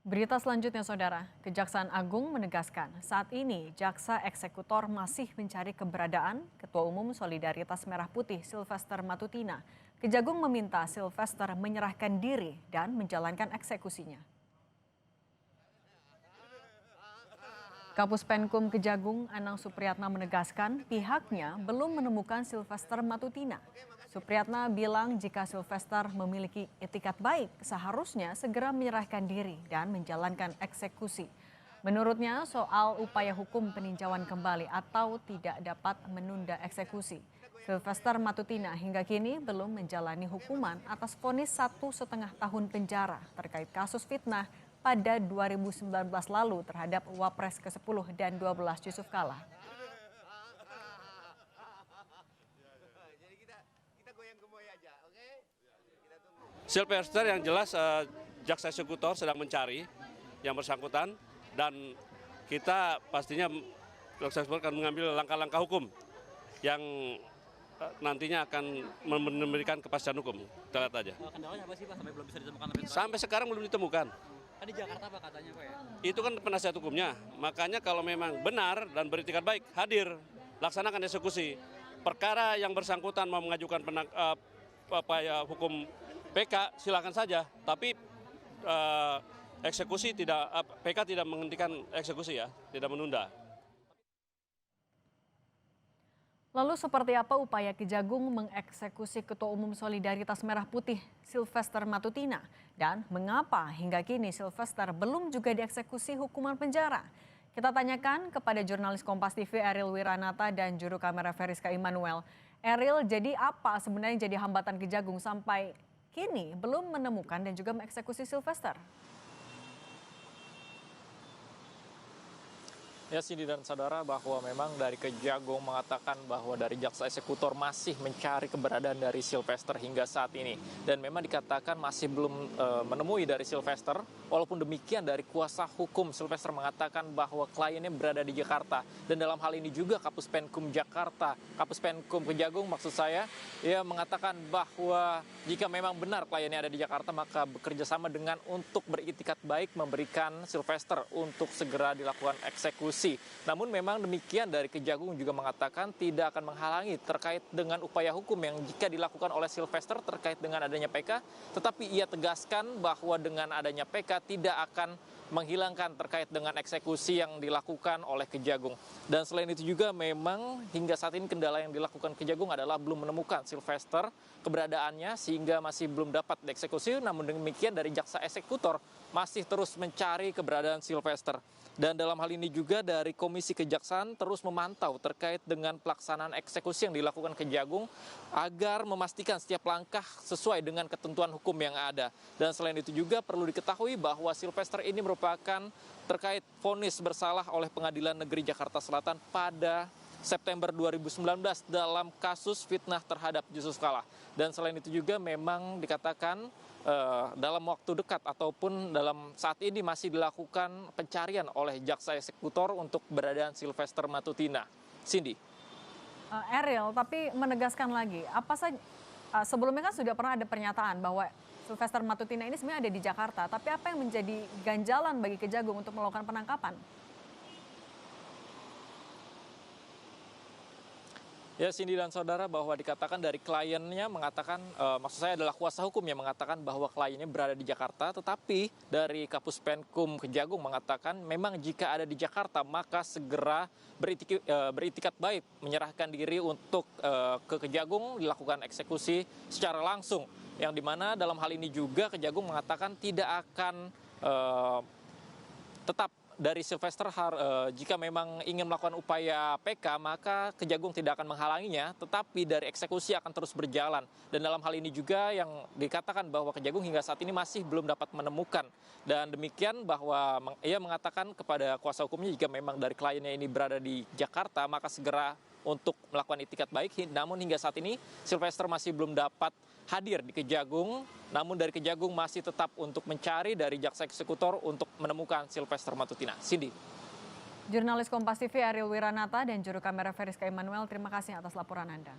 Berita selanjutnya, Saudara. Kejaksaan Agung menegaskan saat ini jaksa eksekutor masih mencari keberadaan Ketua Umum Solidaritas Merah Putih Sylvester Matutina. Kejagung meminta Sylvester menyerahkan diri dan menjalankan eksekusinya. Kapus Penkum Kejagung Anang Supriyatna menegaskan pihaknya belum menemukan Sylvester Matutina. Supriyatna bilang jika Sylvester memiliki etikat baik, seharusnya segera menyerahkan diri dan menjalankan eksekusi. Menurutnya soal upaya hukum peninjauan kembali atau tidak dapat menunda eksekusi. Sylvester Matutina hingga kini belum menjalani hukuman atas vonis 1,5 tahun penjara terkait kasus fitnah pada 2019 lalu terhadap Wapres ke-10 dan 12 Yusuf Kala. Sylvester yang jelas jaksa eksekutor sedang mencari yang bersangkutan dan kita pastinya jaksa eksekutor akan mengambil langkah-langkah hukum yang nantinya akan memberikan kepastian hukum. Kita lihat aja. Kendalanya apa sih Pak sampai belum bisa ditemukan? Sampai sekarang belum ditemukan. Di Jakarta Pak katanya Pak ya? Itu kan penasihat hukumnya. Makanya kalau memang benar dan beretikat baik, hadir, laksanakan eksekusi. Perkara yang bersangkutan mau mengajukan hukum PK silakan saja, tapi eksekusi tidak, PK tidak menghentikan eksekusi ya, tidak menunda. Lalu seperti apa upaya Kejagung mengeksekusi Ketua Umum Solidaritas Merah Putih Sylvester Matutina? Dan mengapa hingga kini Sylvester belum juga dieksekusi hukuman penjara? Kita tanyakan kepada jurnalis Kompas TV Ariel Wiranata dan juru kamera Veriska Immanuel. Ariel, jadi apa sebenarnya jadi hambatan Kejagung sampai kini belum menemukan dan juga mengeksekusi Sylvester? Ya, Cindy dan saudara, bahwa memang dari Kejagung mengatakan bahwa dari jaksa eksekutor masih mencari keberadaan dari Sylvester hingga saat ini. Dan memang dikatakan masih belum menemui dari Sylvester. Walaupun demikian dari kuasa hukum Sylvester mengatakan bahwa kliennya berada di Jakarta. Dan dalam hal ini juga Kapus Penkum Jakarta, Kapus Penkum Kejagung maksud saya, ia mengatakan bahwa jika memang benar kliennya ada di Jakarta, maka bekerja sama dengan untuk beritikat baik memberikan Sylvester untuk segera dilakukan eksekusi. Namun memang demikian dari Kejagung juga mengatakan tidak akan menghalangi terkait dengan upaya hukum yang jika dilakukan oleh Sylvester terkait dengan adanya PK, tetapi ia tegaskan bahwa dengan adanya PK tidak akan menghilangkan terkait dengan eksekusi yang dilakukan oleh Kejagung. Dan selain itu juga memang hingga saat ini kendala yang dilakukan Kejagung adalah belum menemukan Sylvester keberadaannya sehingga masih belum dapat dieksekusi. Namun demikian dari jaksa eksekutor masih terus mencari keberadaan Sylvester. Dan dalam hal ini juga dari Komisi Kejaksaan terus memantau terkait dengan pelaksanaan eksekusi yang dilakukan Kejagung agar memastikan setiap langkah sesuai dengan ketentuan hukum yang ada. Dan selain itu juga perlu diketahui bahwa Sylvester ini merupakan terkait vonis bersalah oleh Pengadilan Negeri Jakarta Selatan pada September 2019 dalam kasus fitnah terhadap Yusuf Kala. Dan selain itu juga memang dikatakan dalam waktu dekat ataupun dalam saat ini masih dilakukan pencarian oleh jaksa eksekutor untuk keberadaan Sylvester Matutina. Cindy. Ariel, tapi menegaskan lagi, apa saja sebelumnya kan sudah pernah ada pernyataan bahwa Sylvester Matutina ini sebenarnya ada di Jakarta, tapi apa yang menjadi ganjalan bagi Kejagung untuk melakukan penangkapan? Ya, Cindy dan saudara, bahwa dikatakan dari kliennya mengatakan, maksud saya adalah kuasa hukum yang mengatakan bahwa kliennya berada di Jakarta, tetapi dari Kapus Penkum Kejagung mengatakan memang jika ada di Jakarta maka segera beritikat baik menyerahkan diri untuk ke Kejagung dilakukan eksekusi secara langsung. Yang dimana dalam hal ini juga Kejagung mengatakan tidak akan tetap dari Sylvester jika memang ingin melakukan upaya PK maka Kejagung tidak akan menghalanginya, tetapi dari eksekusi akan terus berjalan. Dan dalam hal ini juga yang dikatakan bahwa Kejagung hingga saat ini masih belum dapat menemukan. Dan demikian bahwa ia mengatakan kepada kuasa hukumnya jika memang dari kliennya ini berada di Jakarta maka segera untuk melakukan itikat baik. Namun hingga saat ini Sylvester masih belum dapat hadir di Kejagung, namun dari Kejagung masih tetap untuk mencari dari jaksa eksekutor untuk menemukan Sylvester Matutina. Cindy. Jurnalis Kompas TV Ariel Wiranata dan juru kamera Veriska Immanuel, terima kasih atas laporan Anda.